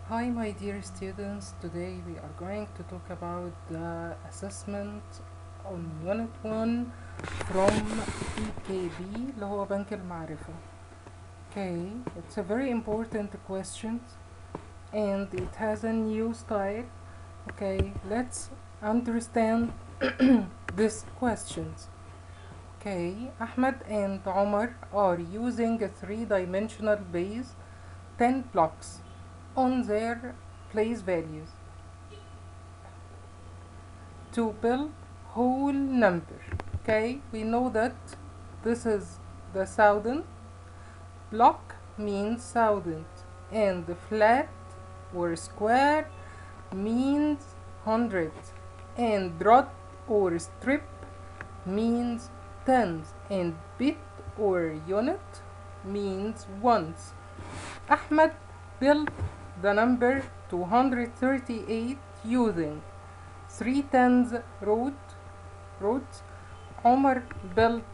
Hi, my dear students. Today we are going to talk about the assessment on Unit 1 from BKB اللي هو بنك المعرفة. Okay, it's a very important question and it has a new style. Okay, let's understand these questions. Okay, Ahmed and Omar are using a three-dimensional base 10 blocks on their place values to build whole number. Okay, we know that this is the thousand. Block means thousand, and the flat or square means hundred, and dot or strip means tens, and bit or unit means ones. Ahmed built the number 238 using 3 tens rows. Omar built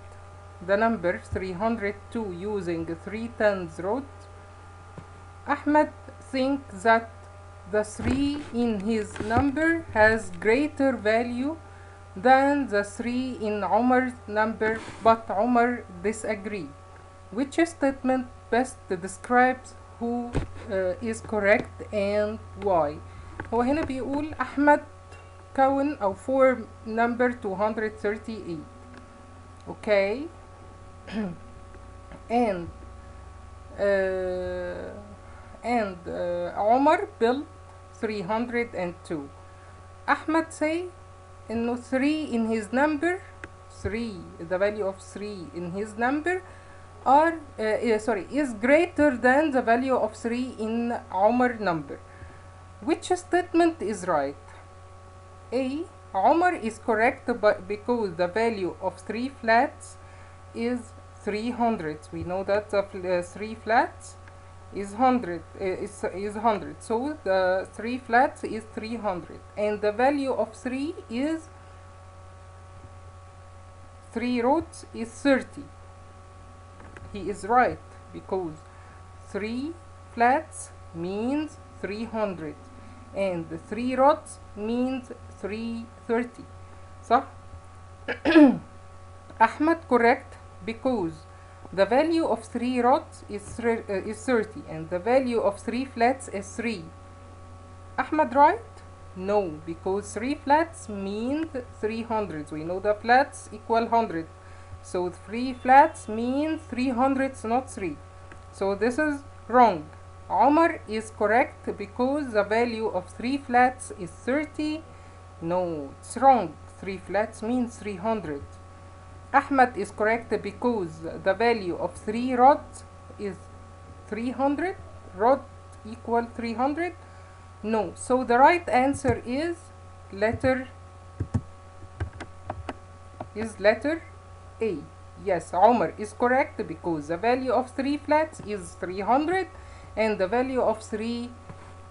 the number 302 using 3 tens rows. Ahmed thinks that the 3 in his number has greater value than the 3 in Omar's number, but Omar disagrees. Which statement best describes who is correct and why؟ هو هنا بيقول أحمد كون أو form number 238. Okay. and Omar built 302. Ahmed say إنه 3 in his number, 3 the value of 3 in his number are is greater than the value of 3 in Omar number. Which statement is right? A. Omar is correct because the value of 3 flats is 300. We know that the 3 flats is 100 is 100, so the 3 flats is 300, and the value of 3 is 3 rows is 30. He is right because 3 flats means 300 and 3 rods means 330. صح؟ Ahmed correct because the value of 3 rods is 30 and the value of 3 flats is 3. Ahmed right? No, because 3 flats means 300. We know the flats equal 100. So 3 flats means 300s, not 3. So this is wrong. Omar is correct because the value of 3 flats is 30. No, it's wrong. 3 flats means 300. Ahmed is correct because the value of 3 rods is 300. Rod equal 300. No, so the right answer is letter A. Yes, Omar is correct because the value of 3 flats is 300 and the value of 3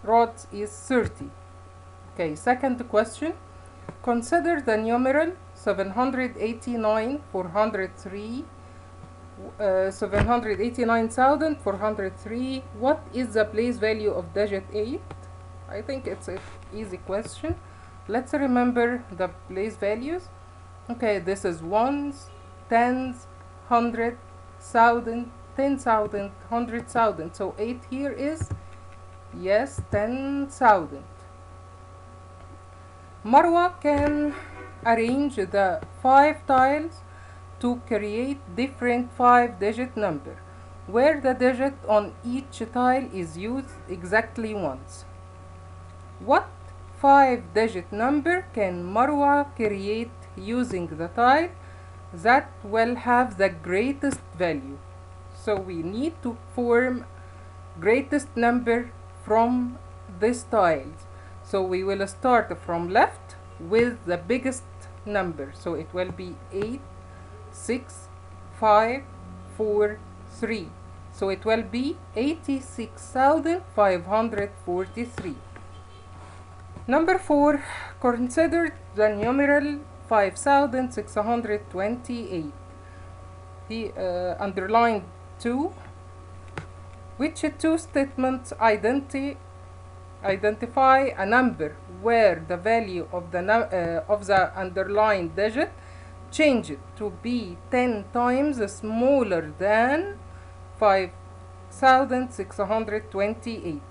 rods is 30. Okay, second question. Consider the numeral 789 403 789,403. What is the place value of digit 8? I think it's an easy question. Let's remember the place values. Okay, this is ones, tens, 100, 1,000, 10,000, 100,000. So 8 here is, yes, 10,000. Marwa can arrange the 5 tiles to create different 5-digit number, where the digit on each tile is used exactly once. What 5-digit number can Marwa create using the tile that will have the greatest value? So we need to form greatest number from these tiles. So we will start from left with the biggest number. So it will be 8, 6, 5, 4, 3. So it will be 86,543. Number 4, consider the numeral 5,628. He underlined 2. Which two statements Identify a number where the value of the underlined digit changed to be 10 times smaller than 5628.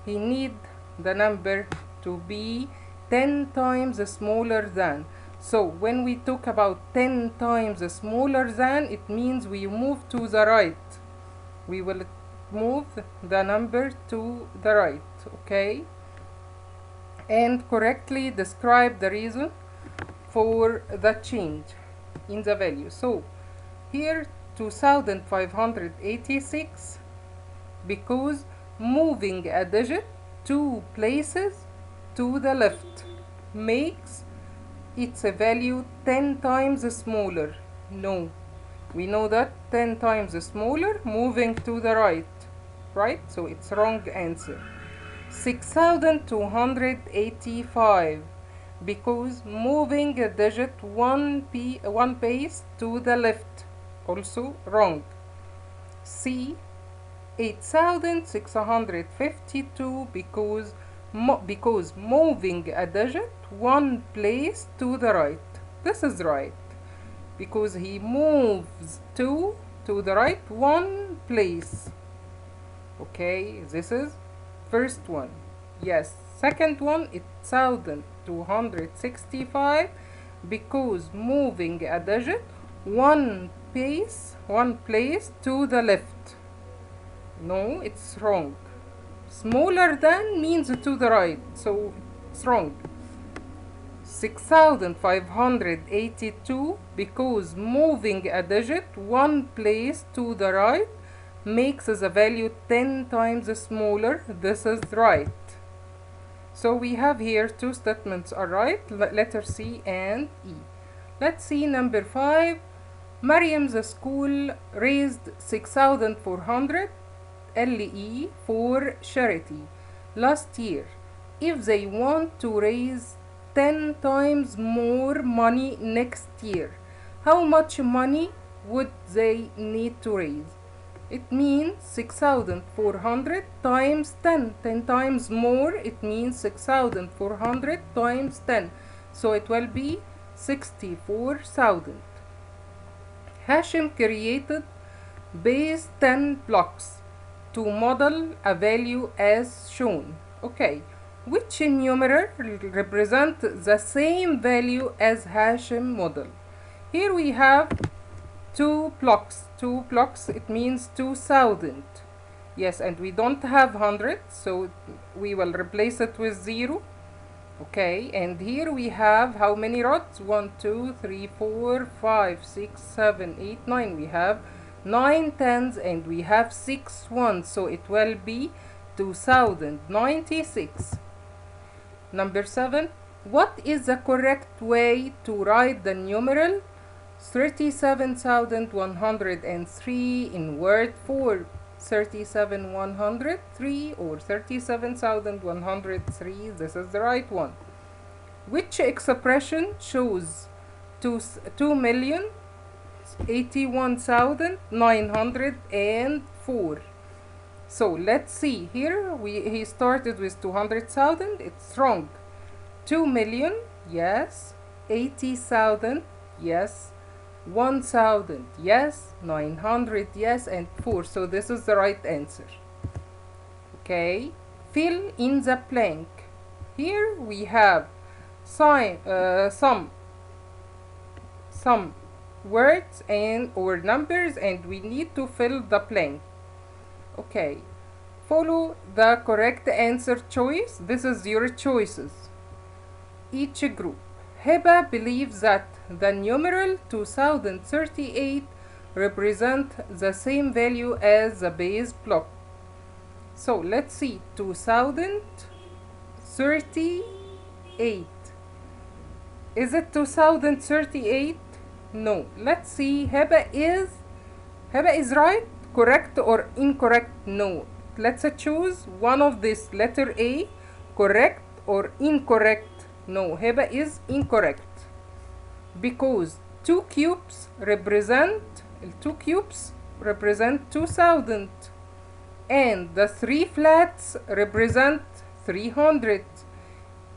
He need the number to be 10 times smaller than. So when we talk about 10 times smaller than, it means we move to the right. We will move the number to the right, okay? And correctly describe the reason for the change in the value. So here 2586, because moving a digit 2 places to the left makes its value 10 times smaller. No, we know that 10 times smaller moving to the right, right? So it's wrong answer. 6285, because moving a digit one place to the left, also wrong. C, 8652, because moving a digit one place to the right. This is right, because he moves to the right one place. Okay, this is first one. Yes, second one, 8265, because moving a digit one place to the left. No, it's wrong. Smaller than means to the right, so it's wrong. 6582, because moving a digit one place to the right makes the value 10 times smaller. This is right. So we have here two statements are right, letter C and E. Let's see number 5. Mariam's school raised 6,400 LE for charity last year. If they want to raise 10 times more money next year, how much money would they need to raise? It means 6,400 times 10. 10 times more, it means 6,400 times 10. So it will be 64,000. Hashim created base 10 blocks to model a value as shown. Okay, which numerator represents the same value as Hashim model? Here we have two blocks, it means 2,000. Yes, and we don't have 100, so we will replace it with 0. Okay, and here we have how many rods? 1, 2, 3, 4, 5, 6, 7, 8, 9. We have 9 tens and we have 6 ones, so it will be 2096. Number 7. What is the correct way to write the numeral 37,103 in word form? 37,103 or 37,103, this is the right one. Which expression shows 2,081,904? So let's see here. He started with 200,000. It's wrong. 2 million, yes. 80,000, yes. 1,000, yes. 900, yes. And 4. So this is the right answer. Okay. Fill in the blank. Here we have some words or numbers, and we need to fill the blank. Okay, follow the correct answer choice. This is your choices. Each group. Heba believes that the numeral 2038 represent the same value as the base block. So let's see, 2038. Is it 2038? No. Let's see, Heba is right, correct or incorrect? No. Let's choose one of this, letter A, correct or incorrect? No, Heba is incorrect, because 2 cubes represent 2,000, and the 3 flats represent 300,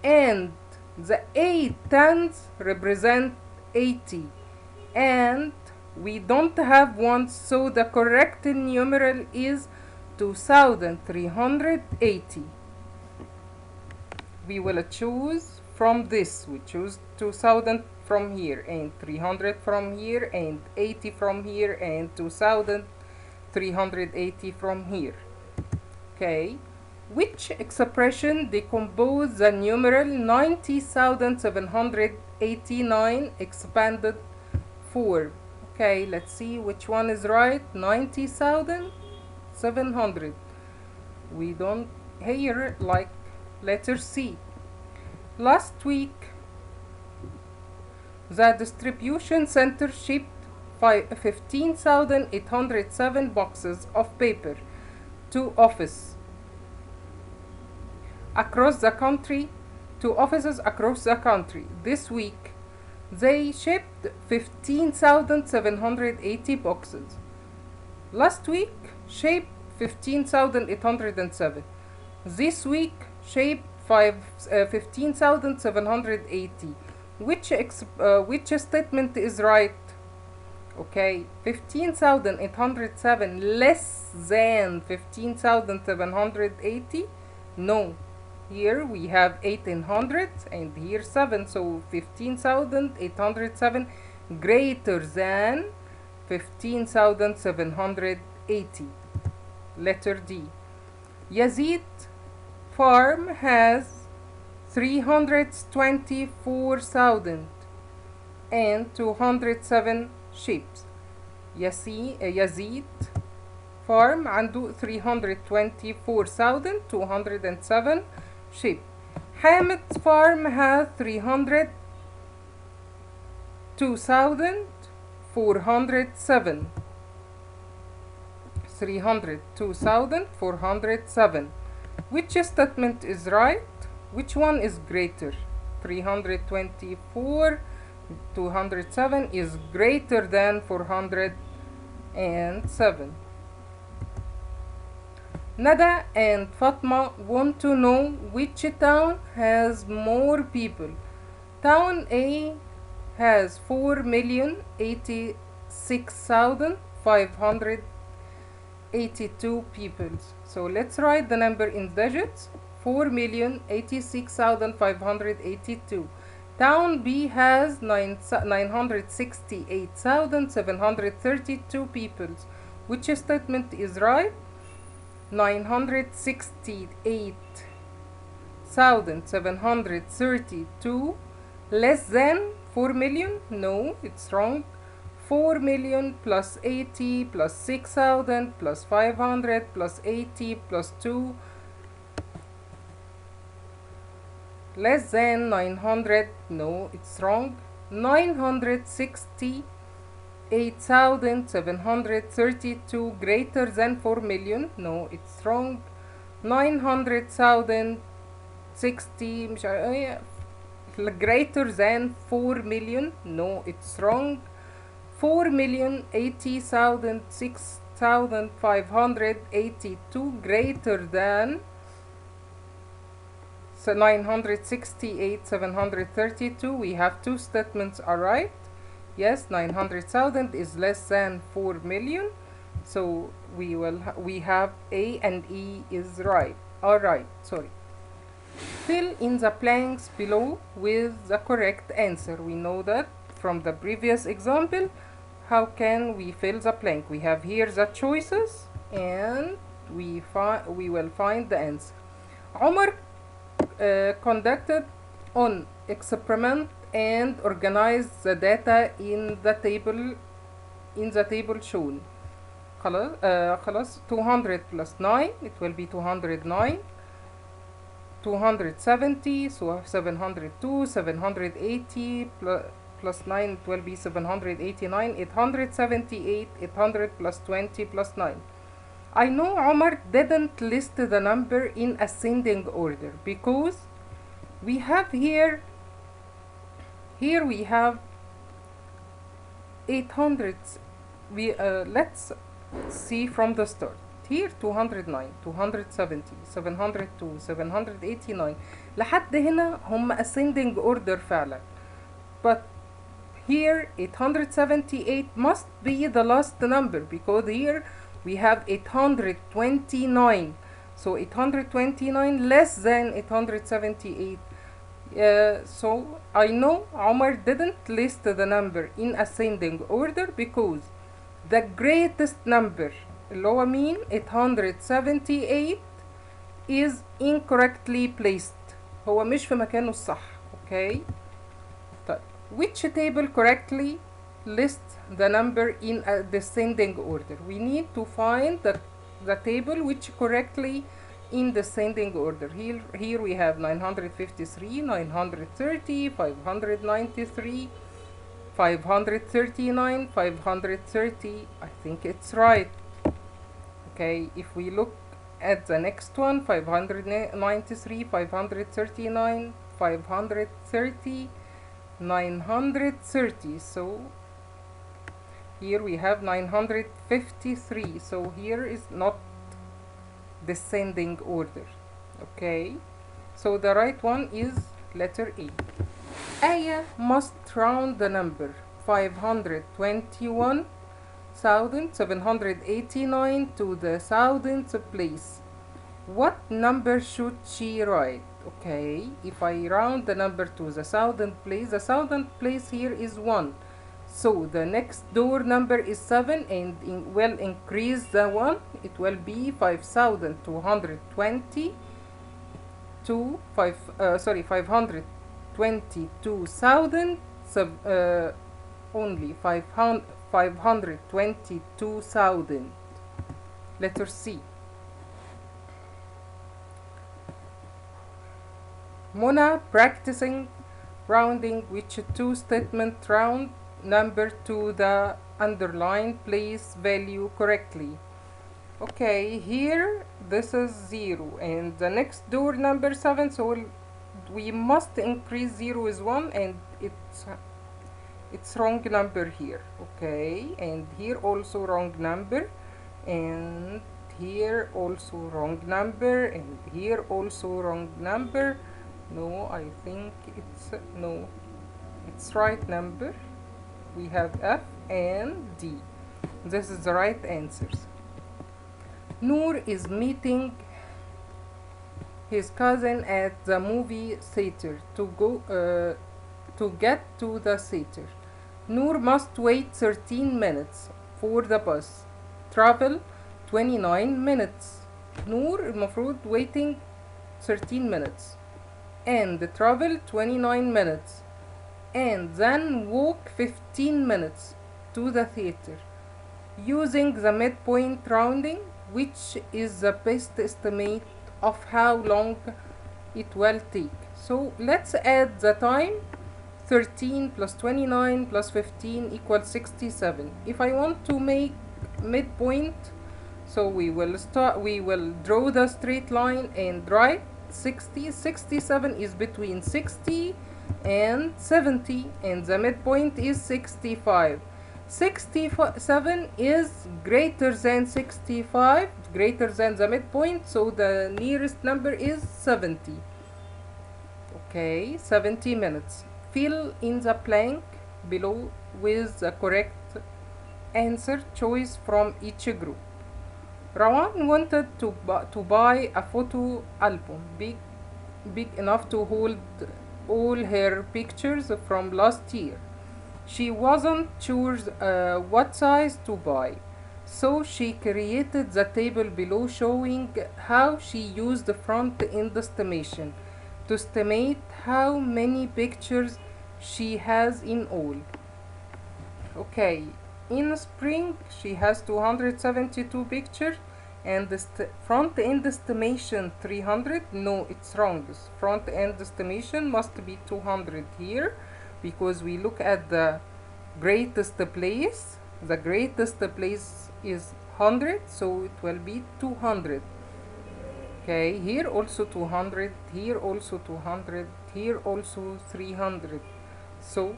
and the 8 tens represent 80, and we don't have ones, so the correct numeral is 2380. We will choose from this. We choose 2000 from here, and 300 from here, and 80 from here, and 2380 from here. Okay, which expression decompose the numeral 90,789 expanded form? Okay, let's see which one is right. 90,700. We don't hear like letter C. Last week, the distribution center shipped 15,807 boxes of paper to offices across the country. This week, they shipped 15,780 boxes. Last week, shipped 15,807. This week, shipped 15,780. Which statement is right? Okay, 15,807 less than 15,780? No. Here we have 1800 and here 7, so 15,807 greater than 15,780. Letter D. Yazid farm has 324,207 sheep. Yazid farm عنده 324,207 sheep. Hamid's farm has 302,407. 302,407. Which statement is right? Which one is greater? 324,207 is greater than 407. Nada and Fatma want to know which town has more people. Town A has 4,086,582 people. So let's write the number in digits. 4,086,582. Town B has 968,732 people. Which statement is right? 968,732 less than 4 million? No, it's wrong. 4 million plus 80 plus 6,000 plus 500 plus 80 plus 2 less than 900. No, it's wrong. 968,732 greater than 4 million. No, it's wrong. 900,060 مش greater than 4 million. No, it's wrong. 4,086,582 greater than 968,732. We have two statements are right. Yes, 900,000 is less than 4 million. So we have A and E is right. Alright, sorry. Fill in the blanks below with the correct answer. We know that from the previous example. How can we fill the blank? We have here the choices and we will find the answer. Omar conducted an experiment and organized the data in the table shown. خلاص 200 plus 9 it will be 209. 270 so 702. 780 plus 9 it will be 789. 878. 800 plus 20 plus 9. I know Omar didn't list the number in ascending order because we have here we have 800. Let's see from the start. here 209 270 702 789 لحد هنا هم ascending order فعلا. But here 878 must be the last number because here we have 829. So 829 less than 878. So I know Omar didn't list the number in ascending order because the greatest number اللي هو مين 878 is incorrectly placed. هو مش في مكانه الصح. Okay. طيب which table correctly lists the number in a descending order? We need to find the table which correctly in descending order. Here we have 953, 930, 593, 539, 530. I think it's right. Okay, if we look at the next one, 593, 539, 530, 930. So here we have 953. So here is not descending order. Okay, so the right one is letter A. Aya must round the number 521,789 to the thousandth place. What number should she write? Okay, if I round the number to the thousandth place here is 1. So the next door number is 7 and will increase the 1. It will be 5,220 to 522,000 only 522,000. Letter C. Mona practicing rounding which two statement round number to the underlined place value correctly. Okay, here this is 0 and the next door number 7, so we must increase 0 with 1 and it's wrong number here. Okay, and here also wrong number, and here also wrong number, and here also wrong number. No, I think it's no, it's right number. We have F and D. This is the right answers. Noor is meeting his cousin at the movie theater to get to the theater. Noor must wait 13 minutes for the bus. Travel 29 minutes. Noor المفروض waiting 13 minutes and travel 29 minutes and then walk 15 minutes to the theater. Using the midpoint rounding, which is the best estimate of how long it will take. So let's add the time. 13 plus 29 plus 15 equals 67. If I want to make midpoint, so we will draw the straight line and write 60. 67 is between 60 and 70 and the midpoint is 65. 67 is greater than 65, greater than the midpoint, so the nearest number is 70. Okay, 70 minutes. Fill in the blank below with the correct answer choice from each group. Rawan wanted to buy a photo album big enough to hold all her pictures from last year. She wasn't sure what size to buy, so she created the table below showing how she used the front-end estimation to estimate how many pictures she has in all. Okay, in spring she has 272 pictures and the front-end estimation 300. No, it's wrong. This front-end estimation must be 200 here because we look at the greatest place. The greatest place is 100, so it will be 200. Okay, here also 200, here also 200, here also 300. So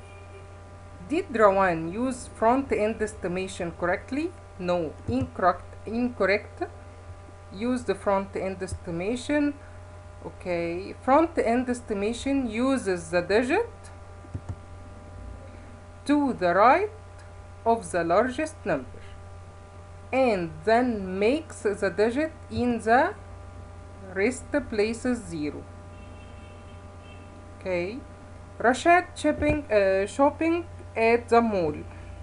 did Rawan use front-end estimation correctly? No, incorrect. use the front end estimation. Okay, front end estimation uses the digit to the right of the largest number and then makes the digit in the rest places 0. Okay, Rashad shopping at the mall.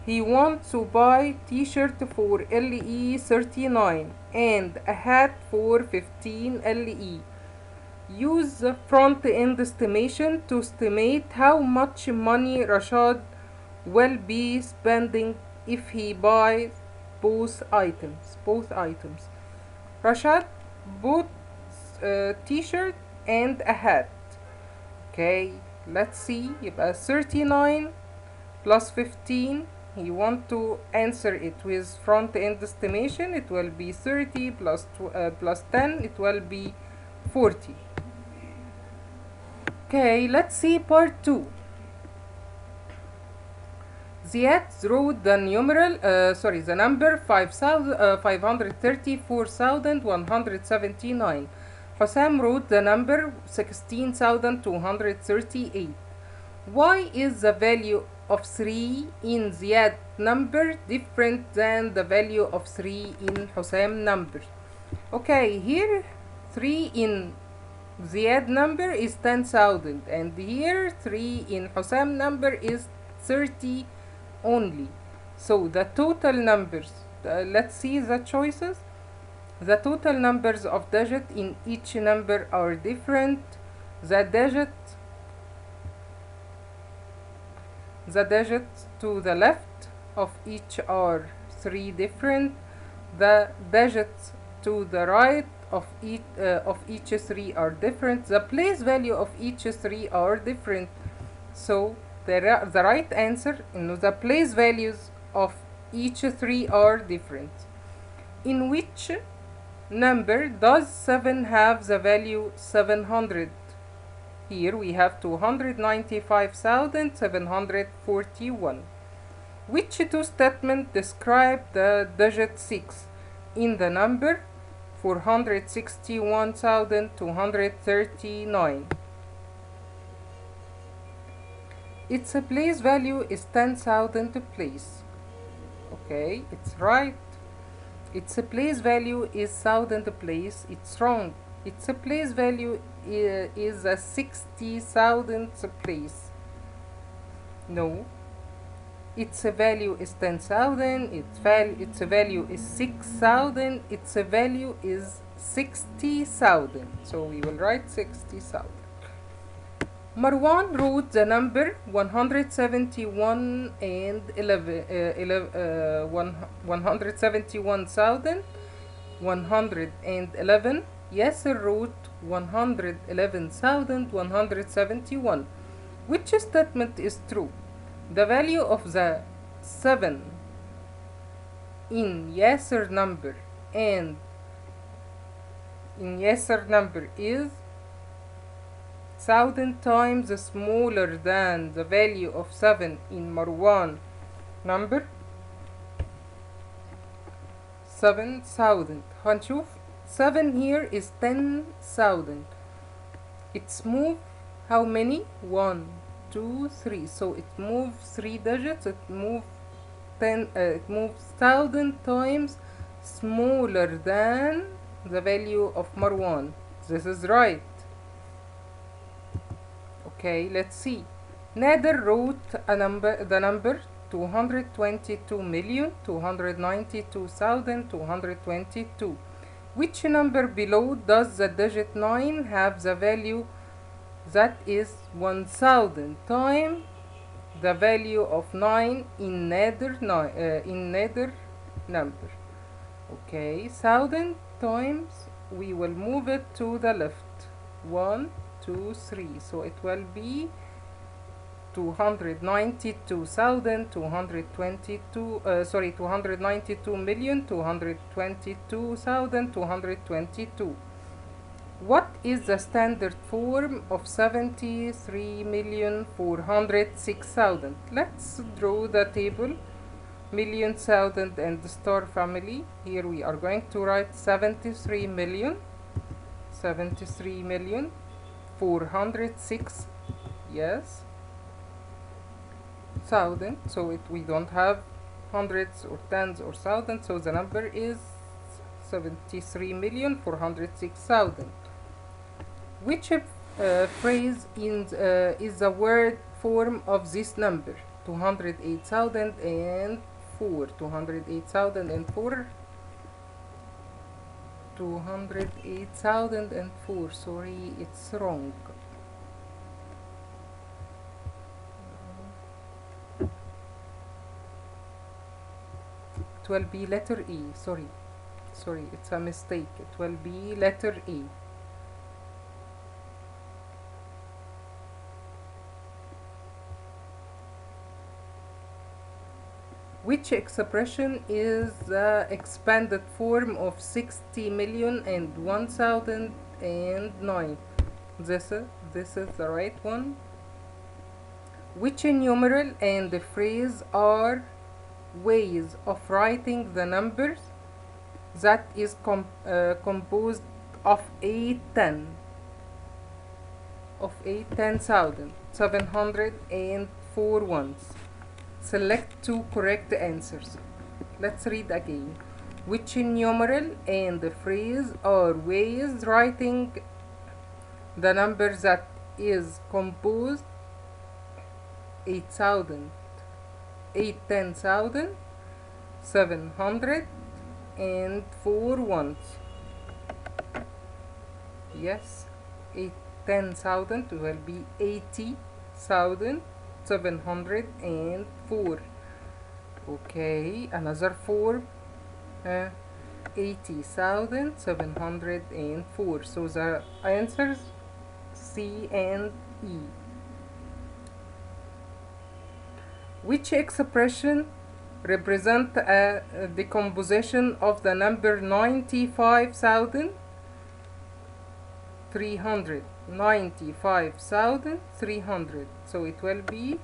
He wants to buy t-shirt for LE 39 and a hat for 15 LE. Use the front end estimation to estimate how much money Rashad will be spending if he buys both items. Rashad bought a t-shirt and a hat. Okay, let's see. يبقى 39 plus 15. He want to answer it with front end estimation. It will be 30 plus 10. It will be 40. Okay, let's see part 2. Ziad wrote the number 534,179. Hussam wrote the number 16,238. Why is the value of 3 in Ziad number different than the value of 3 in Hussam number? Okay, here 3 in Ziad number is 10,000 and here 3 in Hussam number is 30 only. So the total numbers, let's see the choices. The total numbers of digits in each number are different. The digits to the left of each are 3 different. The digits to the right of each 3 are different. The place value of each 3 are different. So the right answer, the place values of each 3 are different. In which number does 7 have the value 700? Here we have 295,741. Which two statements describe the digit 6 in the number 461,239? Its place value is 10,000 place. Okay, it's right. Its place value is 1,000 place. It's wrong. Its place value is a 60,000th place. No. Its value is 10,000. Its value is 6,000. Its value is 60,000. So we will write 60,000. Marwan wrote the number 171 and 171,111. Yasser wrote 111,171. Which statement is true? The value of the 7 in Yasser number and in Yasser number is 1,000 times smaller than the value of 7 in Marwan number. 7,000. هنشوف 7 here is 10,000. It's move how many? 1, 2, 3. So it moves 3 digits. It moves 1,000 times smaller than the value of Marwan. This is right. Okay, let's see. Nader wrote the number 222,292,222. Which number below does the digit 9 have the value that is 1,000 times the value of 9 in Nader number? Okay, 1,000 times, we will move it to the left. 1, 2, 3. So it will be 292,222,222. What is the standard form of 73,406,000? Let's draw the table. million, thousand, and star family. Here we are going to write 73 million, 73 million 406, yes, thousand. So we don't have hundreds or tens or thousands, so the number is 73,406,000. Which phrase is the word form of this number? 208,004, 208,004, 208,004. Sorry, it's wrong. It will be letter E. Sorry, it's a mistake. It will be letter E. Which expression is the expanded form of 60,001,009? This is the right one. Which numeral and the phrase are ways of writing the numbers that is composed of 10,704 ones? Select two correct answers. Let's read again. Which numeral and the phrase are ways writing the number that is composed 10,704 ones? Yes, 10,000 will be 80,704. Okay, another form, 80,704. So the answers C and E. Which expression represent a decomposition of the number 95,300? 95,300. So it will be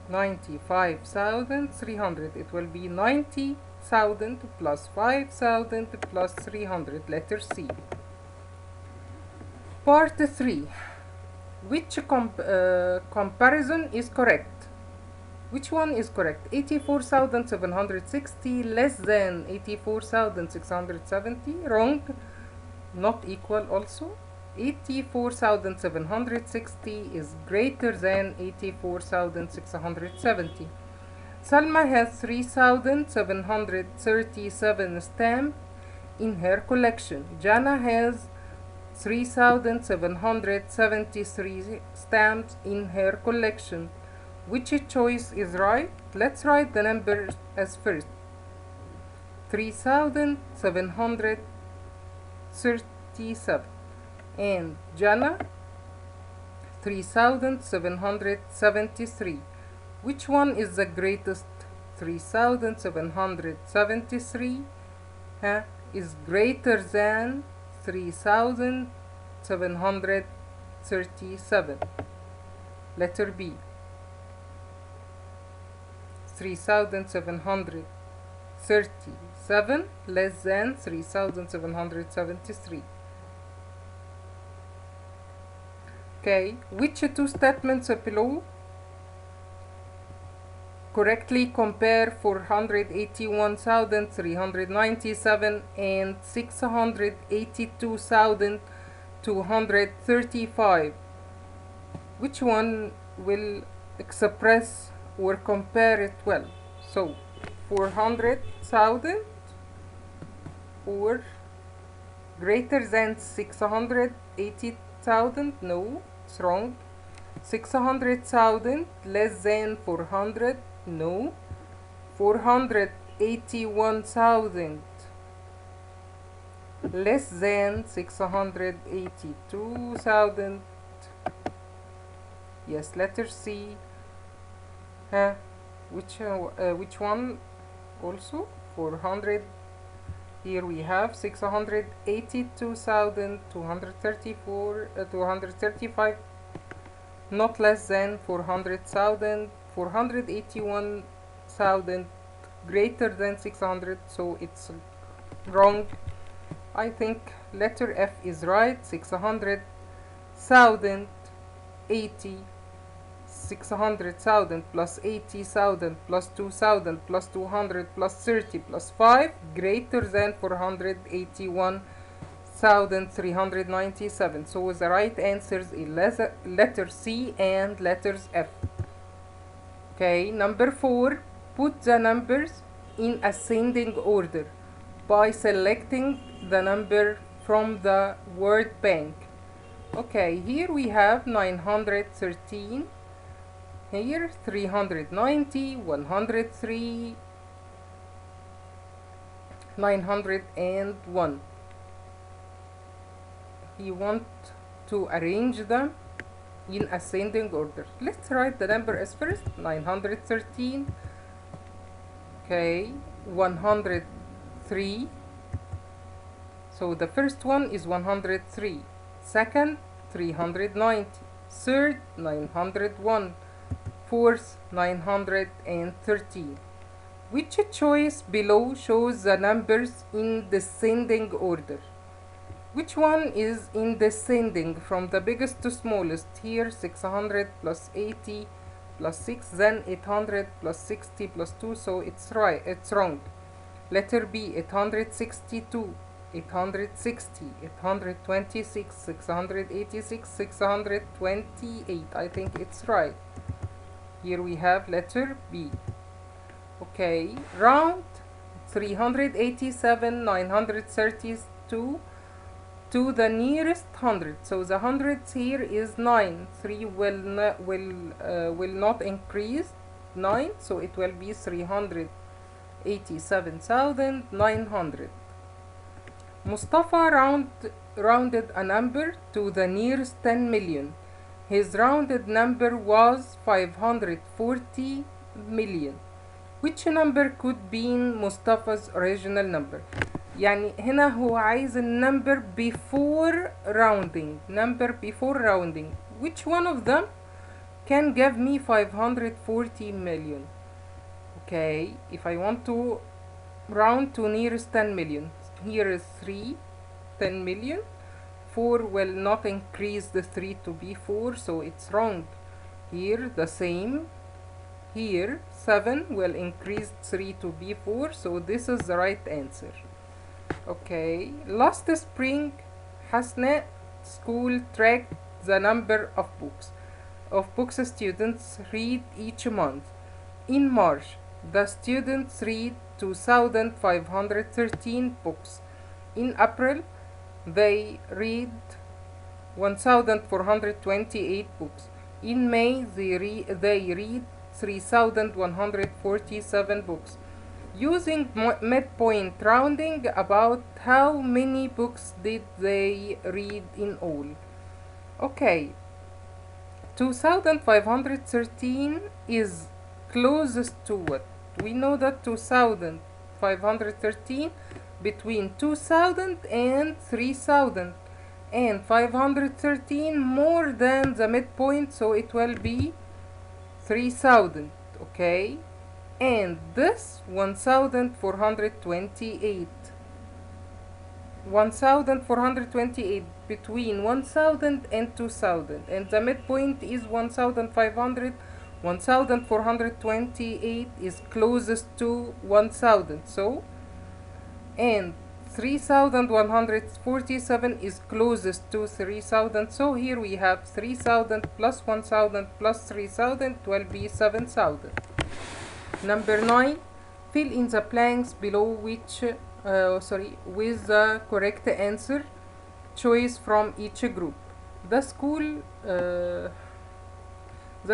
95,300. It will be 90,000 plus 5,000 plus 300. Letter C. Part 3. Which comparison is correct? Which one is correct? 84,760 less than 84,670. Wrong. Not equal also. 84,760 is greater than 84,670. Salma has 3,737 stamps in her collection. Jana has 3,773 stamps in her collection. Which choice is right? Let's write the numbers as first. 3,737 and Jana 3,773. Which one is the greatest? 3,773 is greater than 3,737. Letter B. 3,737 less than 3,773. Okay, which two statements below correctly compare 481,397 and 682,235? Which one will express or compare it well? So 400,000 or greater than 680,000? No, it's wrong. 600,000 less than 400? No. 481,000 less than 682,000? Yes, letter C. Which one also? 400. Here we have 682,234, 235, not less than 400,000, 481,000 greater than 600, so it's wrong. I think letter F is right. 600,000, 80, 600,000 plus 80,000 plus 2,000 plus 200 plus 30 plus 5 greater than 481,397. So the right answers is letter C and letters F. Okay, number 4. Put the numbers in ascending order by selecting the number from the word bank. Okay, here we have 913, here 390, 103, 901. You want to arrange them in ascending order. Let's write the number as first. 913, okay, 103. So the first one is 103, second 390, third 901, fourth 913. Which choice below shows the numbers in descending order? Which one is in descending from the biggest to smallest? Here 600 plus 80 plus 6, then 800 plus 60 plus 2, so it's right, it's wrong. Letter B, 862, 860, 826, 686, 628. I think it's right. Here we have letter B. Okay, round 387, 932 to the nearest hundred. So the hundreds here is 9. 3 will not increase 9, so it will be 387,900. Mustafa rounded a number to the nearest 10 million. His rounded number was 540 million. Which number could be Mustafa's original number? يعني هنا هو عايز النمبر before rounding. Number before rounding. Which one of them can give me 540 million? Okay, if I want to round to nearest 10 million, here is 3, 10 million. 4 will not increase the 3 to be 4, so it's wrong. Here the same. Here 7 will increase 3 to be 4, so this is the right answer. Okay, last spring Hasna school tracked the number of books students read each month. In March, the students read 2,513 books. In April, they read 1,428 books. In May, they read 3,147 books. Using midpoint rounding, about how many books did they read in all? Okay, 2,513 is closest to what? We know that 2,513 between 2,000 and 3,000, and 513 more than the midpoint, so it will be 3,000. Okay, and this 1,428 between 1,000 and 2,000, and the midpoint is 1,500. 1,428 is closest to 1,000, so, and 3,147 is closest to 3,000, so here we have 3,000 plus 1,000 plus 3,000 will be 7,000. Number 9, fill in the blanks below with the correct answer choice from each group. The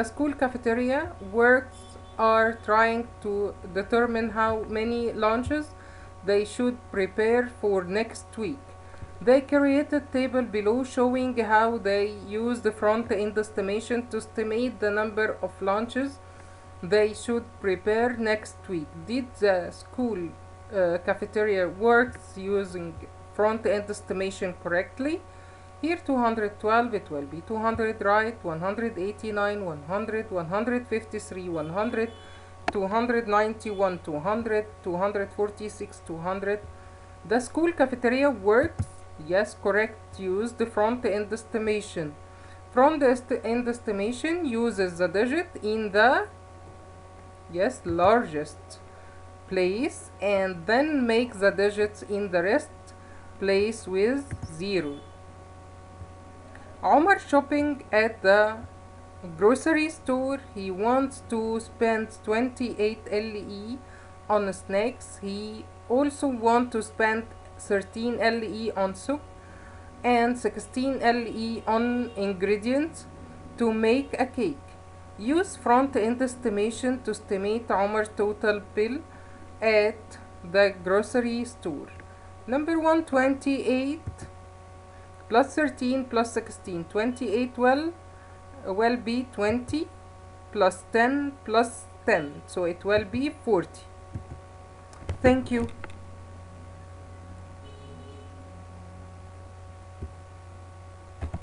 school cafeteria workers are trying to determine how many lunches they should prepare for next week. They created a table below showing how they use the front-end estimation to estimate the number of lunches they should prepare next week. Did the school cafeteria works using front-end estimation correctly? Here 212, it will be 200 right, 189, 100, 153, 100, 291, 200, 246, 200. The school cafeteria works. Yes, correct. Use the front end estimation. Front end estimation uses the digit in the, yes, largest place and then make the digits in the rest place with 0. Omar shopping at the grocery store. He wants to spend 28 LE on snacks. He also wants to spend 13 LE on soup and 16 LE on ingredients to make a cake. Use front end estimation to estimate Omar's total bill at the grocery store. Number 1, 28 plus 13 plus 16. 28 will be 20 plus 10 plus 10, so it will be 40. Thank you.